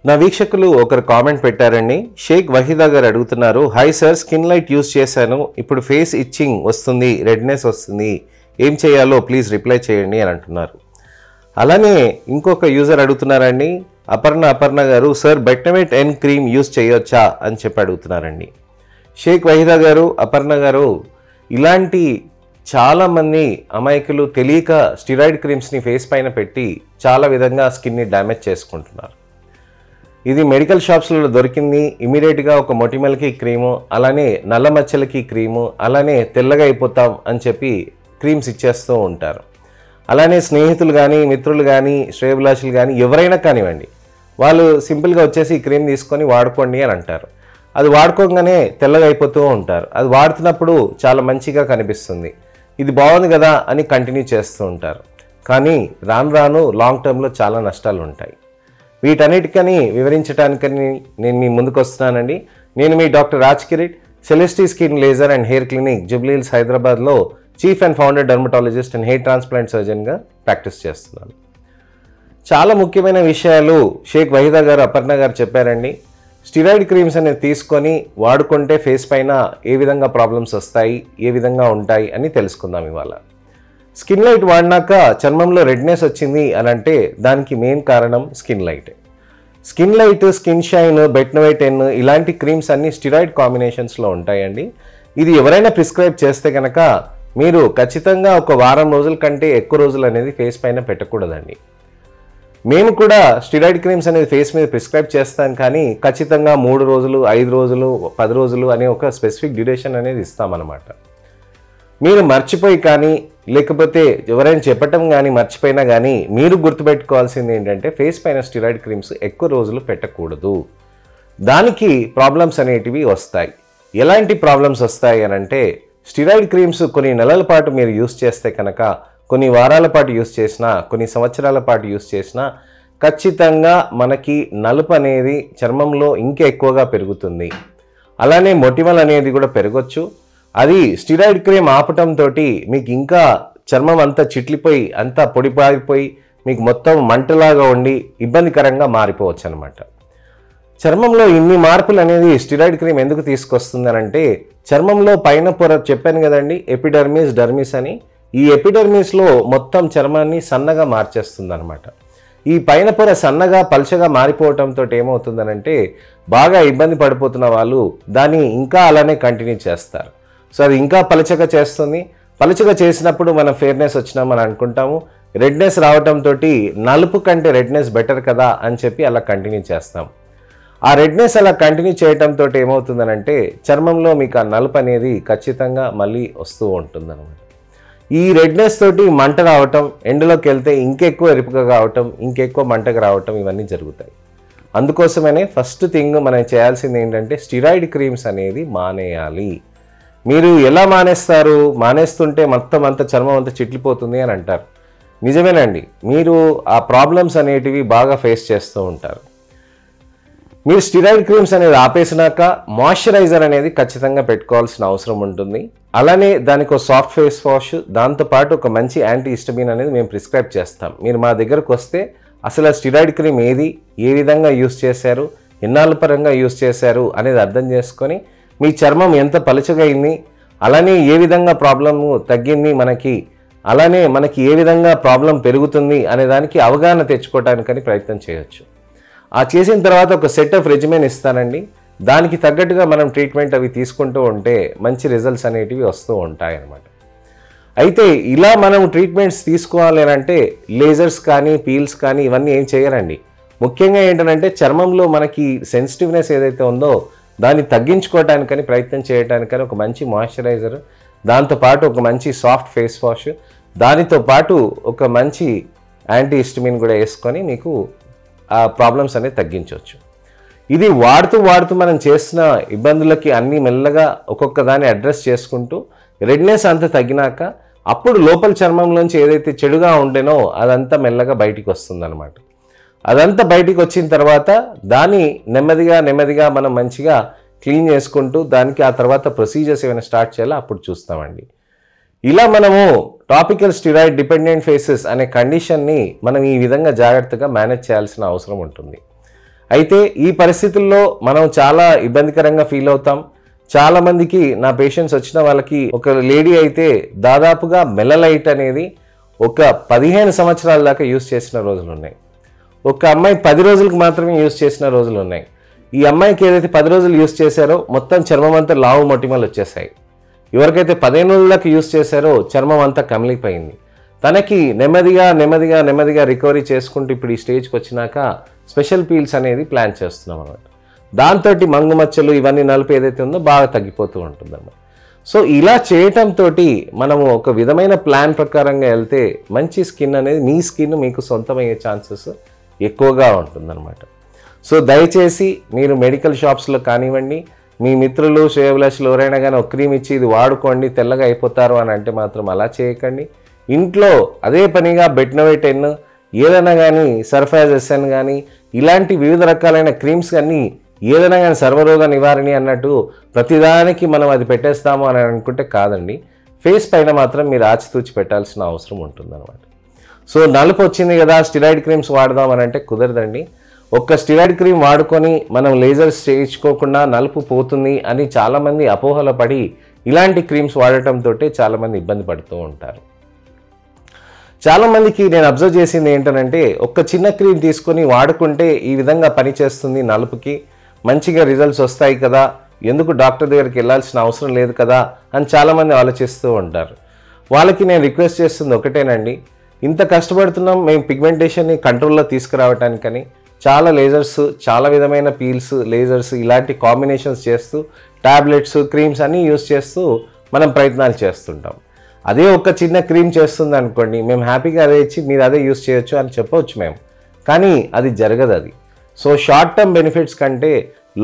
నా వీక్షకులు ఒకరు కామెంట్ పెట్టారండి. షేక్ వహీదా గారు అడుగుతున్నారు, hi sir, skin light use చేశాను, ఇప్పుడు ఫేస్ ఇచ్చింగ్ వస్తుంది, రెడ్నెస్ వస్తుంది, ఏం చేయాలో ప్లీజ్ రిప్లై చేయండి అని అంటున్నారు. అలానే ఇంకొక యూజర్ అడుగుతున్నారండి, అపర్ణ గారు, సార్ బెట్నవేట్ ఎన్ క్రీమ్ యూస్ చేయొచ్చా అని చెప్పి అడుగుతున్నారండి. షేక్ వహీదా గారు, అపర్ణ గారు, ఇలాంటి చాలామంది అమాయకులు తెలియక స్టిరాయిడ్ క్రీమ్స్ని ఫేస్ పైన పెట్టి చాలా విధంగా స్కిన్ని డ్యామేజ్ చేసుకుంటున్నారు. ఇది మెడికల్ షాప్స్లో దొరికింది, ఇమీడియట్గా ఒక మొటిమలకి క్రీము, అలానే నల్ల మచ్చలకి క్రీము, అలానే తెల్లగా అయిపోతాం అని చెప్పి క్రీమ్స్ ఇచ్చేస్తూ ఉంటారు. అలానే స్నేహితులు కానీ, మిత్రులు కానీ, శ్రేయభిలాషులు కానీ ఎవరైనా కానివ్వండి, వాళ్ళు సింపుల్గా వచ్చేసి ఈ క్రీమ్ తీసుకొని వాడుకోండి అని అంటారు. అది వాడుకోగానే తెల్లగా అయిపోతూ ఉంటారు. అది వాడుతున్నప్పుడు చాలా మంచిగా కనిపిస్తుంది, ఇది బాగుంది కదా అని కంటిన్యూ చేస్తూ ఉంటారు. కానీ రాను రాను లాంగ్ టర్మ్లో చాలా నష్టాలు ఉంటాయి. వీటన్నిటికని వివరించడానికని నేను మీ ముందుకు వస్తున్నానండి. నేను మీ doctor Raj Kireet, Celestee skin laser and hair clinic, Jubilee Hills, హైదరాబాద్లో chief and founder dermatologist and hair transplant సర్జన్గా ప్రాక్టీస్ చేస్తున్నాను. చాలా ముఖ్యమైన విషయాలు షేక్ వహీదా గారు, అపర్ణ గారు చెప్పారండి. స్టిరాయిడ్ క్రీమ్స్ అనేది తీసుకొని వాడుకుంటే ఫేస్ పైన ఏ విధంగా ప్రాబ్లమ్స్ వస్తాయి, ఏ విధంగా ఉంటాయి అని తెలుసుకుందాం ఇవాళ. స్కిన్ లైట్ వాడినాక చర్మంలో రెడ్నెస్ వచ్చింది అని అంటే దానికి మెయిన్ కారణం Skin Lite. Skin Lite, Skin Shine, Betnovate N ఇలాంటి క్రీమ్స్ అన్ని స్టిరాయిడ్ కాంబినేషన్స్లో ఉంటాయండి. ఇది ఎవరైనా ప్రిస్క్రైబ్ చేస్తే కనుక మీరు ఖచ్చితంగా ఒక వారం రోజుల కంటే ఎక్కువ రోజులు అనేది ఫేస్ పైన పెట్టకూడదండి. మేము కూడా స్టిరాయిడ్ క్రీమ్స్ అనేది ఫేస్ మీద ప్రిస్క్రైబ్ చేస్తాం, కానీ ఖచ్చితంగా 3 రోజులు, 5 రోజులు, 10 రోజులు అనే ఒక స్పెసిఫిక్ డ్యూరేషన్ అనేది ఇస్తామన్నమాట. మీరు మర్చిపోయి కానీ లేకపోతే ఎవరైనా చెప్పటం కానీ మర్చిపోయినా కానీ మీరు గుర్తుపెట్టుకోవాల్సింది ఏంటంటే ఫేస్ పైన స్టిరాయిడ్ క్రీమ్స్ ఎక్కువ రోజులు పెట్టకూడదు. దానికి ప్రాబ్లమ్స్ అనేటివి వస్తాయి. ఎలాంటి ప్రాబ్లమ్స్ వస్తాయి అని అంటే, స్టిరాయిడ్ క్రీమ్స్ కొన్ని నెలల పాటు మీరు యూస్ చేస్తే కనుక, కొన్ని వారాల పాటు యూస్ చేసినా, కొన్ని సంవత్సరాల పాటు యూస్ చేసినా ఖచ్చితంగా మనకి నలుపు అనేది చర్మంలో ఇంకా ఎక్కువగా పెరుగుతుంది. అలానే మొటిమలు అనేది కూడా పెరగచ్చు. అది స్టిరాయిడ్ క్రీమ్ ఆపటంతో మీకు ఇంకా చర్మం అంతా చిట్లిపోయి, అంతా పొడిపారిపోయి, మీకు మొత్తం మంటలాగా ఉండి ఇబ్బందికరంగా మారిపోవచ్చు అనమాట. చర్మంలో ఇన్ని మార్పులు అనేది స్టిరాయిడ్ క్రీమ్ ఎందుకు తీసుకొస్తుంది అంటే, చర్మంలో పైన పొర చెప్పాను కదండి, ఎపిడర్మిస్, డర్మిస్ అని. ఈ ఎపిడర్మిస్లో మొత్తం చర్మాన్ని సన్నగా మార్చేస్తుంది అనమాట. ఈ పైన పొర సన్నగా పల్చగా మారిపోవటంతో ఏమవుతుందనంటే, బాగా ఇబ్బంది పడిపోతున్న వాళ్ళు దాన్ని ఇంకా అలానే కంటిన్యూ చేస్తారు. సో అది ఇంకా పలచగా చేస్తుంది. పలచగా చేసినప్పుడు మనం ఫెయిర్నెస్ వచ్చినామని అనుకుంటాము. రెడ్నెస్ రావటంతో నలుపు కంటే రెడ్నెస్ బెటర్ కదా అని చెప్పి అలా కంటిన్యూ చేస్తాం. ఆ రెడ్నెస్ అలా కంటిన్యూ చేయటంతో ఏమవుతుందనంటే చర్మంలో మీకు ఆ నలుపు అనేది ఖచ్చితంగా మళ్ళీ వస్తూ ఉంటుందన్నమాట. ఈ రెడ్నెస్ తోటి మంట రావటం, ఎండలోకి వెళ్తే ఇంకెక్కువ ఎరుపుగా కావటం, ఇంకెక్కువ మంటగా రావటం, ఇవన్నీ జరుగుతాయి. అందుకోసమనే ఫస్ట్ థింగ్ మనం చేయాల్సింది ఏంటంటే స్టిరాయిడ్ క్రీమ్స్ అనేది మానేయాలి. మీరు ఎలా మానేస్తారు? మానేస్తుంటే మొత్తం అంత చర్మం అంతా చిట్లిపోతుంది అని అంటారు. నిజమేనండి, మీరు ఆ ప్రాబ్లమ్స్ అనేటివి బాగా ఫేస్ చేస్తూ ఉంటారు. మీరు స్టిరాయిడ్ క్రీమ్స్ అనేది ఆపేసినాక మాయిశ్చరైజర్ అనేది ఖచ్చితంగా పెట్టుకోవాల్సిన అవసరం ఉంటుంది. అలానే దానికి ఒక సాఫ్ట్ ఫేస్ వాష్, దాంతోపాటు ఒక మంచి యాంటీ హిస్టమిన్ అనేది మేము ప్రిస్క్రైబ్ చేస్తాం. మీరు మా దగ్గరకు వస్తే అసలు ఆ స్టిరాయిడ్ క్రీమ్ ఏది, ఏ విధంగా యూస్ చేశారు, ఎన్నాళ్ళ పరంగా యూస్ చేశారు అనేది అర్థం చేసుకొని మీ చర్మం ఎంత పలుచగా అయింది, అలానే ఏ విధంగా ప్రాబ్లము తగ్గింది మనకి, అలానే మనకి ఏ విధంగా ప్రాబ్లం పెరుగుతుంది అనే దానికి అవగాహన తెచ్చుకోవడానికని ప్రయత్నం చేయొచ్చు. ఆ చేసిన తర్వాత ఒక సెట్ ఆఫ్ రెజిమెన్ ఇస్తానండి. దానికి తగ్గట్టుగా మనం ట్రీట్మెంట్ అవి తీసుకుంటూ ఉంటే మంచి రిజల్ట్స్ అనేటివి వస్తూ ఉంటాయి అన్నమాట. అయితే ఇలా మనం ట్రీట్మెంట్స్ తీసుకోవాలి అంటే లేజర్స్ కానీ, పీల్స్ కానీ ఇవన్నీ ఏం చేయరండి. ముఖ్యంగా ఏంటంటే చర్మంలో మనకి సెన్సిటివ్నెస్ ఏదైతే ఉందో దాన్ని తగ్గించుకోవడానికని ప్రయత్నం చేయడానికని ఒక మంచి మాయిశ్చరైజర్, దాంతోపాటు ఒక మంచి సాఫ్ట్ ఫేస్ వాష్, దానితో పాటు ఒక మంచి యాంటీ హిస్టమిన్ కూడా వేసుకొని మీకు ఆ ప్రాబ్లమ్స్ అనేది తగ్గించవచ్చు. ఇది వాడుతూ మనం చేసిన ఇబ్బందులకి అన్నీ మెల్లగా ఒక్కొక్క దాన్ని అడ్రస్ చేసుకుంటూ రెడ్నెస్ అంతా తగ్గినాక అప్పుడు లోపల చర్మంలోంచి ఏదైతే చెడుగా ఉండేనో అదంతా మెల్లగా బయటికి వస్తుందన్నమాట. అదంతా బయటికి వచ్చిన తర్వాత దాన్ని నెమ్మదిగా మనం మంచిగా క్లీన్ చేసుకుంటూ దానికి ఆ తర్వాత ప్రొసీజర్స్ ఏమైనా స్టార్ట్ చేయాలో అప్పుడు చూస్తామండి. ఇలా మనము టాపికల్ స్టిరాయిడ్ డిపెండెంట్ ఫేసెస్ అనే కండిషన్ని మనం ఈ విధంగా జాగ్రత్తగా మేనేజ్ చేయాల్సిన అవసరం ఉంటుంది. అయితే ఈ పరిస్థితుల్లో మనం చాలా ఇబ్బందికరంగా ఫీల్ అవుతాం. చాలామందికి నా పేషెంట్స్ వచ్చిన వాళ్ళకి ఒక లేడీ అయితే దాదాపుగా మెలలైట్ అనేది ఒక 15 సంవత్సరాల దాకా యూస్ చేసిన రోజులు ఉన్నాయి. ఒక అమ్మాయి 10 రోజులకు మాత్రమే యూస్ చేసిన రోజులు ఉన్నాయి. ఈ అమ్మాయికి ఏదైతే 10 రోజులు యూస్ చేశారో మొత్తం చర్మం అంతా లావు మొటిమలు వచ్చేసాయి. ఎవరికైతే 15 రోజుల దాకా యూస్ చేశారో చర్మం అంతా కమిలిపోయింది. తనకి నెమ్మదిగా రికవరీ చేసుకుంటూ ఇప్పుడు ఈ స్టేజ్కి వచ్చినాక స్పెషల్ పీల్స్ అనేది ప్లాన్ చేస్తున్నాం అన్నమాట. దాంతో మంగు మచ్చలు ఇవన్నీ నలుపు ఏదైతే ఉందో బాగా తగ్గిపోతూ ఉంటుందన్నమాట. సో ఇలా చేయటంతో మనము ఒక విధమైన ప్లాన్ ప్రకారంగా వెళ్తే మంచి స్కిన్ అనేది మీ స్కిన్ మీకు సొంతమయ్యే ఛాన్సెస్ ఎక్కువగా ఉంటుందన్నమాట. సో దయచేసి మీరు మెడికల్ షాప్స్లో కానివ్వండి, మీ మిత్రులు శ్రేయోభిలాషులు ఎవరైనా కానీ ఒక క్రీమ్ ఇచ్చి ఇది వాడుకోండి తెల్లగా అయిపోతారు అని అంటే మాత్రం అలా చేయకండి. ఇంట్లో అదే పనిగా బెట్నోవే 10 ఏదైనా కానీ సర్ఫాజ్ SN కానీ ఇలాంటి వివిధ రకాలైన క్రీమ్స్ కానీ ఏదైనా కానీ సర్వరోగ నివారణి అన్నట్టు ప్రతిదానికి మనం అది పెట్టేస్తాము అని అనుకుంటే కాదండి. ఫేస్ పైన మాత్రం మీరు ఆచితూచి పెట్టాల్సిన అవసరం ఉంటుందన్నమాట. సో నలుపు వచ్చింది కదా స్టిరాయిడ్ క్రీమ్స్ వాడదాం అని అంటే కుదరదండి. ఒక్క స్టిరాయిడ్ క్రీమ్ వాడుకొని మనం లేజర్స్ చేయించుకోకుండా నలుపు పోతుంది అని చాలామంది అపోహల పడి ఇలాంటి క్రీమ్స్ వాడటంతో చాలామంది ఇబ్బంది పడుతూ ఉంటారు. చాలామందికి నేను అబ్జర్వ్ చేసింది ఏంటంటే ఒక్క చిన్న క్రీమ్ తీసుకొని వాడుకుంటే ఈ విధంగా పనిచేస్తుంది, నలుపుకి మంచిగా రిజల్ట్స్ వస్తాయి కదా, ఎందుకు డాక్టర్ దగ్గరికి వెళ్ళాల్సిన అవసరం లేదు కదా అని చాలామంది ఆలోచిస్తూ ఉంటారు. వాళ్ళకి నేను రిక్వెస్ట్ చేస్తుంది ఒకటేనండి, ఇంత కష్టపడుతున్నాం మేము పిగ్మెంటేషన్ని కంట్రోల్లో తీసుకురావటానికని చాలా లేజర్స్, చాలా విధమైన పీల్స్, లేజర్స్ ఇలాంటి కాంబినేషన్స్ చేస్తూ టాబ్లెట్స్, క్రీమ్స్ అన్నీ యూస్ చేస్తూ మనం ప్రయత్నాలు చేస్తుంటాం. అదే ఒక చిన్న క్రీమ్ చేస్తుంది అనుకోండి, మేము హ్యాపీగా అదే ఇచ్చి మీరు అదే యూస్ చేయొచ్చు అని చెప్పవచ్చు మేము, కానీ అది జరగదు. అది సో షార్ట్ టర్మ్ బెనిఫిట్స్ కంటే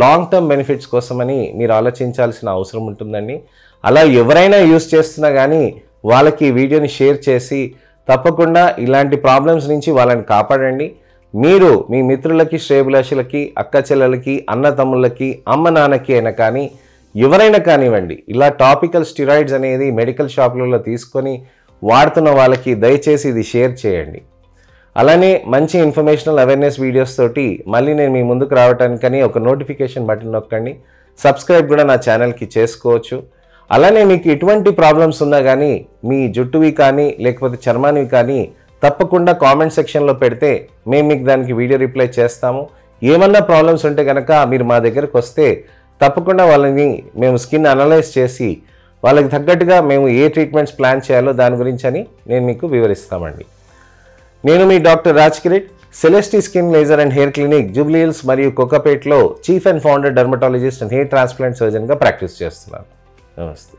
లాంగ్ టర్మ్ బెనిఫిట్స్ కోసమని మీరు ఆలోచించాల్సిన అవసరం ఉంటుందండి. అలా ఎవరైనా యూస్ చేస్తున్నా కానీ వాళ్ళకి ఈ వీడియోని షేర్ చేసి తప్పకుండా ఇలాంటి ప్రాబ్లమ్స్ నుంచి వాళ్ళని కాపాడండి. మీరు మీ మిత్రులకి, శ్రేయోభిలాషులకి, అక్క చెల్లెలకి, అన్న తమ్ముళ్ళకి, అమ్మ నాన్నకి అయినా కానీ ఎవరైనా కానివ్వండి ఇలా టాపికల్ స్టిరాయిడ్స్ అనేది మెడికల్ షాపులలో తీసుకొని వాడుతున్న వాళ్ళకి దయచేసి ఇది షేర్ చేయండి. అలానే మంచి ఇన్ఫర్మేషనల్ అవేర్నెస్ వీడియోస్ తోటి మళ్ళీ నేను మీ ముందుకు రావడానికని ఒక నోటిఫికేషన్ బటన్ నొక్కండి. సబ్స్క్రైబ్ కూడా నా ఛానల్కి చేసుకోవచ్చు. అలానే మీకు ఎటువంటి ప్రాబ్లమ్స్ ఉన్నా కానీ మీ జుట్టువి కానీ లేకపోతే చర్మానివి కానీ తప్పకుండా కామెంట్ సెక్షన్లో పెడితే మేము మీకు దానికి వీడియో రిప్లై చేస్తాము. ఏమన్నా ప్రాబ్లమ్స్ ఉంటే కనుక మీరు మా దగ్గరకు వస్తే తప్పకుండా వాళ్ళని మేము స్కిన్ అనలైజ్ చేసి వాళ్ళకి తగ్గట్టుగా మేము ఏ ట్రీట్మెంట్స్ ప్లాన్ చేయాలో దాని గురించి అని నేను మీకు వివరిస్తామండి. నేను మీ doctor Raj Kireet, Celestee skin laser and hair clinic, Jubilee Hills మరియు కోకాపేట్లో chief and founder dermatologist and hair transplant సర్జన్గా ప్రాక్టీస్ చేస్తున్నాను. నమస్తే.